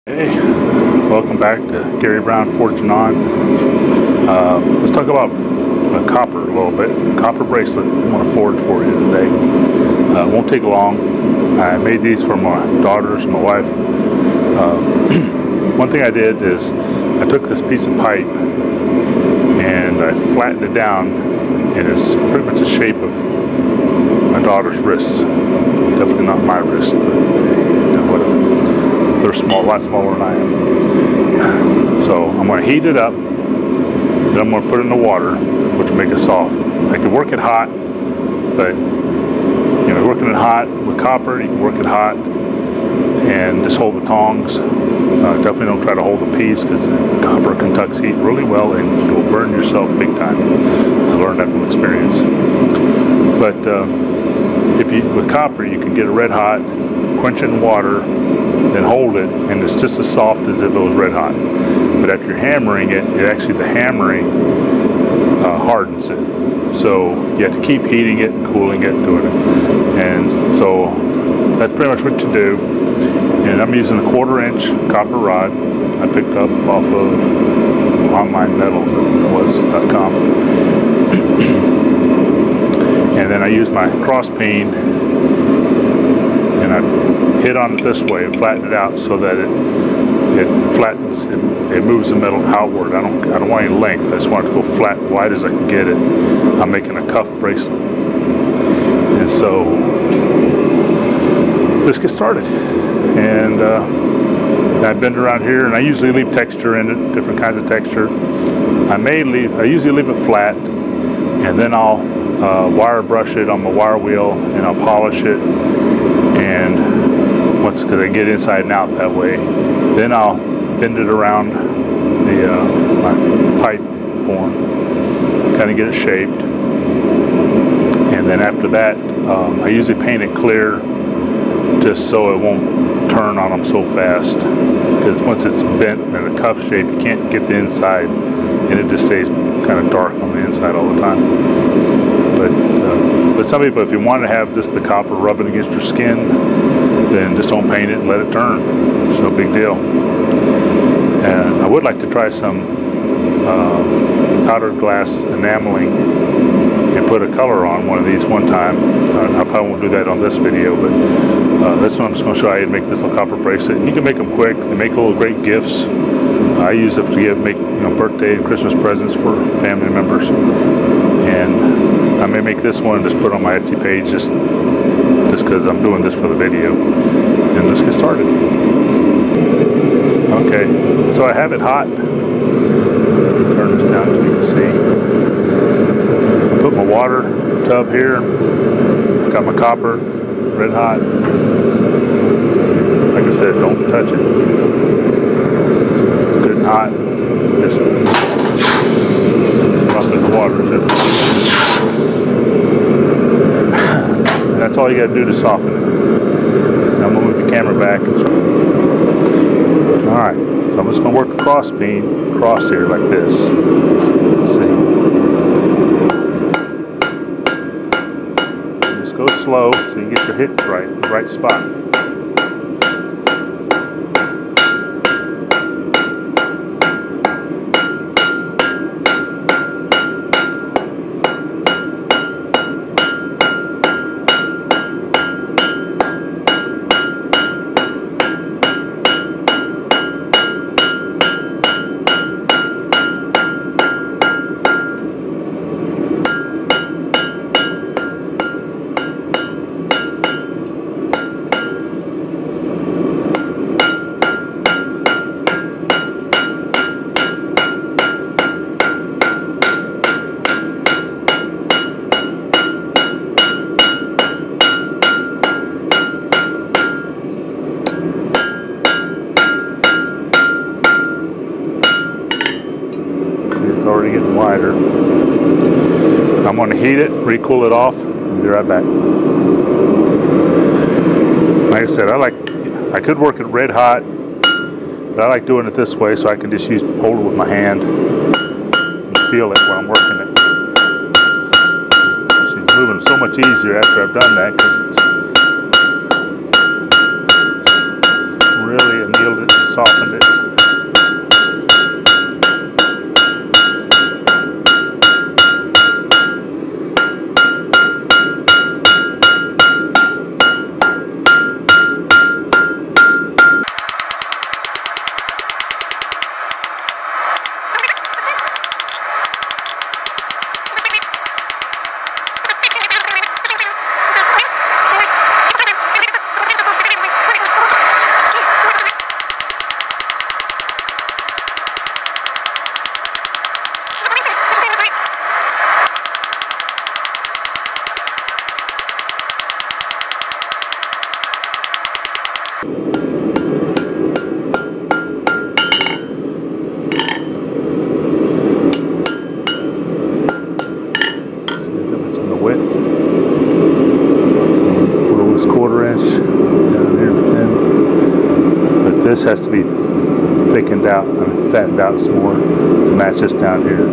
Hey, welcome back to Gary Brown Forged On. Let's talk about copper a little bit. Copper bracelet I want to forge for you today. It won't take long. I made these for my daughters and my wife. One thing I did is I took this piece of pipe and I flattened it down, and it's pretty much the shape of my daughter's wrists. Definitely not my wrist, but whatever. They're small, a lot smaller than I am. So I'm going to heat it up, then I'm going to put it in the water, which will make it soft. I can work it hot, but you know, working it hot with copper, you can work it hot and just hold the tongs. Definitely don't try to hold the piece, because copper conducts heat really well and you'll burn yourself big time. I learned that from experience. But with copper, you can get it red hot, quench it in water, then hold it, and it's just as soft as if it was red hot. But after you're hammering it, the hammering hardens it. So you have to keep heating it, cooling it, doing it. And so that's pretty much what you do. And I'm using a 1/4 inch copper rod I picked up off of onlinemetals.com. And then I use my cross peen, and I hit on it this way and flatten it out so that it flattens, it moves the metal outward. I don't want any length. I just want it to go flat, wide as I can get it. I'm making a cuff bracelet. And so let's get started. And I bend around here, and I usually leave texture in it, different kinds of texture. I usually leave it flat, and then I'll wire brush it on my wire wheel, and I'll polish it. And because I get inside and out that way, then I'll bend it around my pipe form, kind of get it shaped. And then after that, I usually paint it clear, just so it won't turn on them so fast, because once it's bent in a cuff shape, you can't get the inside, and it just stays kind of dark on the inside all the time. But some people, if you want to have just the copper rubbing against your skin, then just don't paint it and let it turn. It's no big deal. And I would like to try some powdered glass enameling and put a color on one of these one time. I probably won't do that on this video, but this one I'm just going to show you how to make this little copper bracelet. And you can make them quick. They make little great gifts. I use it to make birthday and Christmas presents for family members. And I may make this one and just put it on my Etsy page just because I'm doing this for the video. And let's get started. Okay, so I have it hot. Turn this down so you can see. I put my water tub here. Got my copper, red hot. Like I said, don't touch it. It's good and hot. Just drop it in the water. That's all you got to do to soften it. Now I'm going to move the camera back. Alright, so I'm just going to work the cross peen across here like this. Let's see. Just go slow so you get your hit right, the right spot. Already getting wider. I'm going to heat it, recool it off, and be right back. Like I said, I could work it red hot, but I like doing it this way so I can just hold it with my hand and feel it while I'm working it. It's moving so much easier after I've done that, because it's really annealed it. softened it. This has to be thickened out, fattened out some more to match this down here.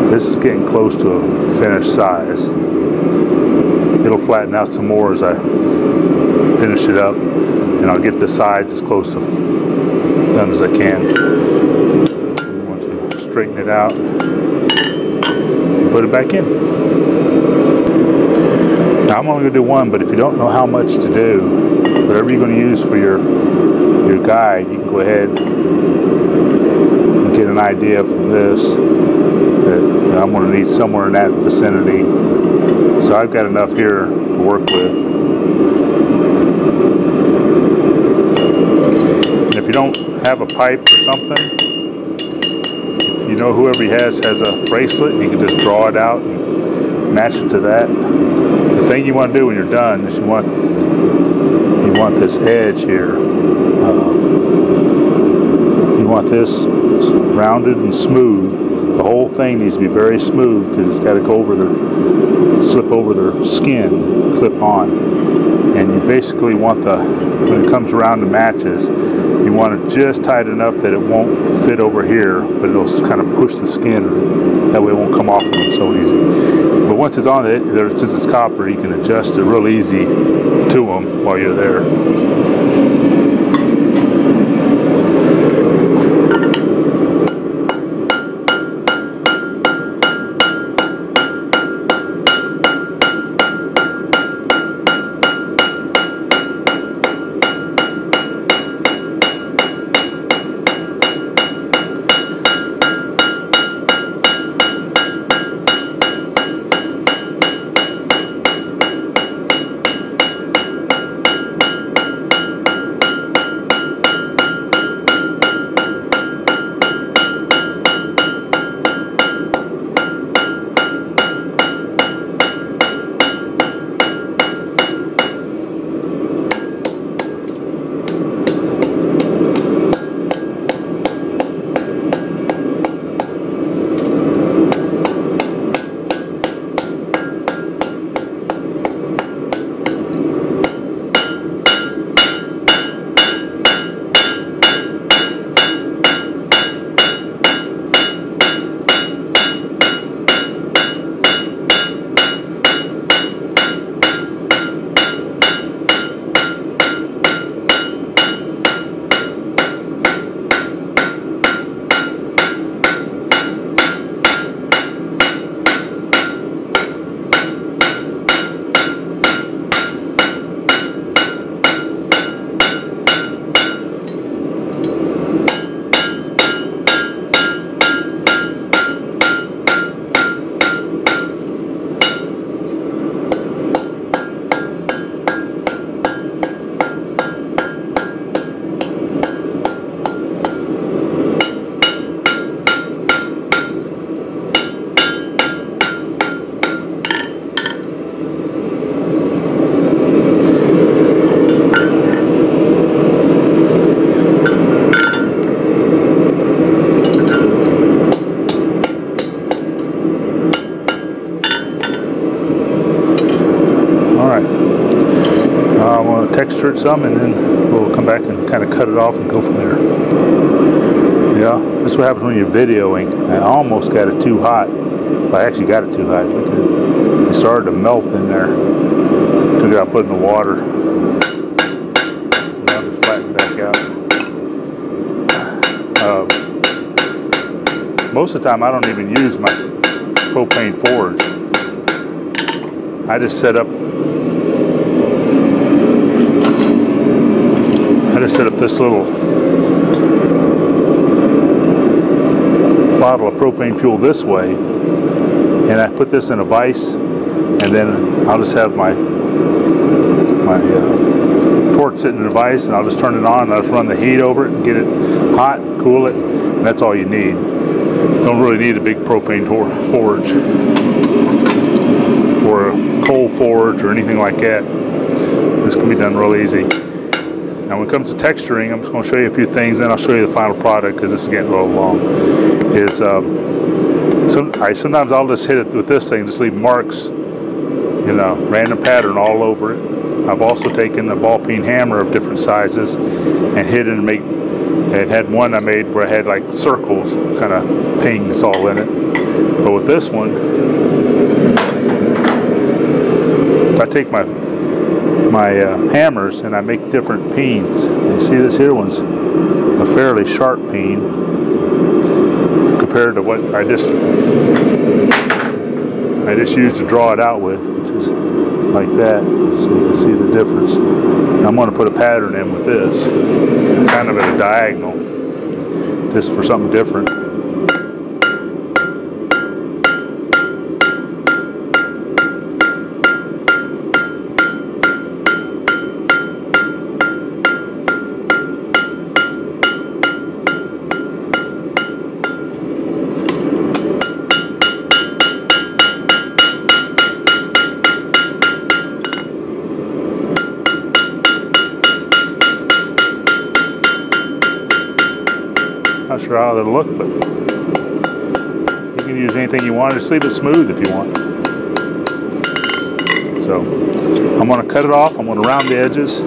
This is getting close to a finished size. It'll flatten out some more as I finish it up, and I'll get the sides as close to done as I can. I want to straighten it out and put it back in. Now I'm only going to do one, but if you don't know how much to do, whatever you're going to use for your guide, you can go ahead and get an idea from this that I'm going to need somewhere in that vicinity. So I've got enough here to work with. And if you don't have a pipe or something, if you know whoever has a bracelet, you can just draw it out and match it to that. The thing you want to do when you're done is you want this edge here. You want this rounded and smooth. The whole thing needs to be very smooth because it's got to go over slip over the skin, clip on. And you basically want when it comes around to matches, you want it just tight enough that it won't fit over here, but it'll kind of push the skin. That way it won't come off of them so easy. But once it's on it, since it's copper, you can adjust it real easy to them while you're there. Texture it some, and then we'll come back and kind of cut it off and go from there. Yeah, this is what happens when you're videoing. I almost got it too hot. Well, I actually got it too hot. It started to melt in there. Took it out, put it in the water. Now it's flattened back out. most of the time I don't even use my propane forge. I just set up this little bottle of propane fuel this way, and I put this in a vise, and then I'll just have my torch sitting in a vise, and I'll just turn it on, and I'll just run the heat over it and get it hot, cool it, and that's all you need. Don't really need a big propane forge or a coal forge or anything like that. This can be done real easy. Now when it comes to texturing, I'm just going to show you a few things, then I'll show you the final product because this is getting a little long. Sometimes I'll just hit it with this thing, just leave marks, you know, random pattern all over it. I've also taken a ball peen hammer of different sizes and hit it and make. It had one I made where I had like circles, kind of pings all in it. But with this one, I take my hammers and I make different peens. You see this here one's a fairly sharp peen compared to what I just used to draw it out with, which is like that, so you can see the difference. I'm going to put a pattern in with this, kind of at a diagonal, just for something different. Not sure how it'll look, but you can use anything you want. Just leave it smooth if you want. So I'm going to cut it off. I'm going to round the edges,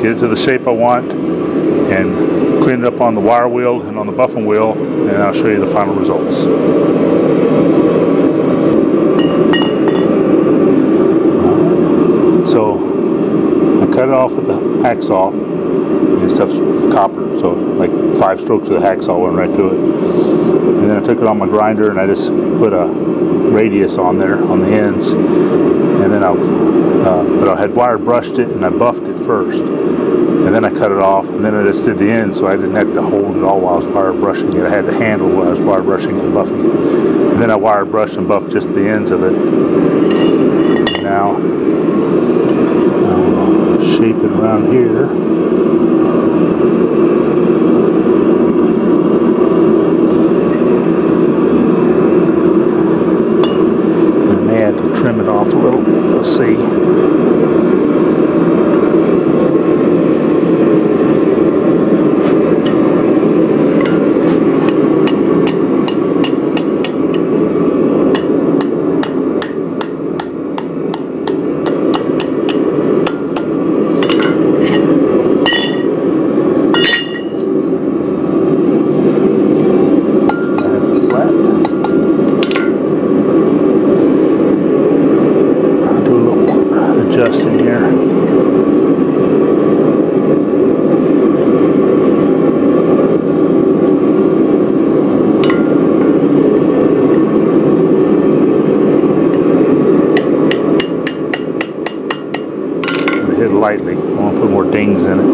get it to the shape I want, and clean it up on the wire wheel and on the buffing wheel, and I'll show you the final results. So I cut it off with the hacksaw. This stuff's copper, so like 5 strokes of the hacksaw went right through it. And then I took it on my grinder and I just put a radius on there on the ends. And then but I had wire brushed it and I buffed it first. And then I cut it off, and then I just did the ends, so I didn't have to hold it all while I was wire brushing it. I had the handle while I was wire brushing it and buffing it. And then I wire brushed and buffed just the ends of it. And now I'll shape it around here. Trim it off a little. Let's see. Adjusting here. I'm gonna hit it lightly. I want to put more dings in it.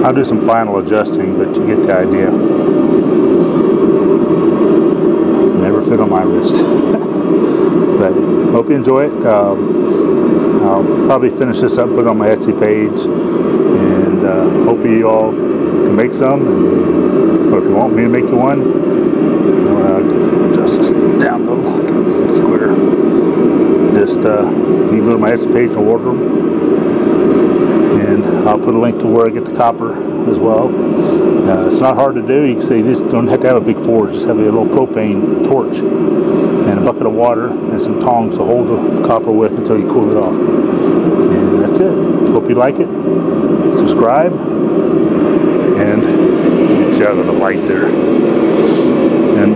I'll do some final adjusting, but you get the idea. Never fit on my wrist. But hope you enjoy it. I'll probably finish this up, put it on my Etsy page, and hope you all can make some. Or if you want me to make you one, adjust this down a little, square. Just you can go to my Etsy page and order them. And I'll put a link to where I get the copper as well. It's not hard to do. You can say you just don't have to have a big forge. Just have a little propane torch and a bucket of water and some tongs to hold the copper with until you cool it off. And that's it. Hope you like it. Subscribe. And get you out of the light there. And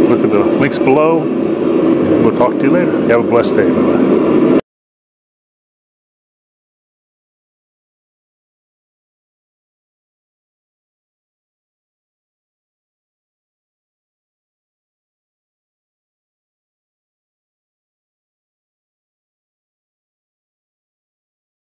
look at the links below. We'll talk to you later. Have a blessed day. Bye-bye.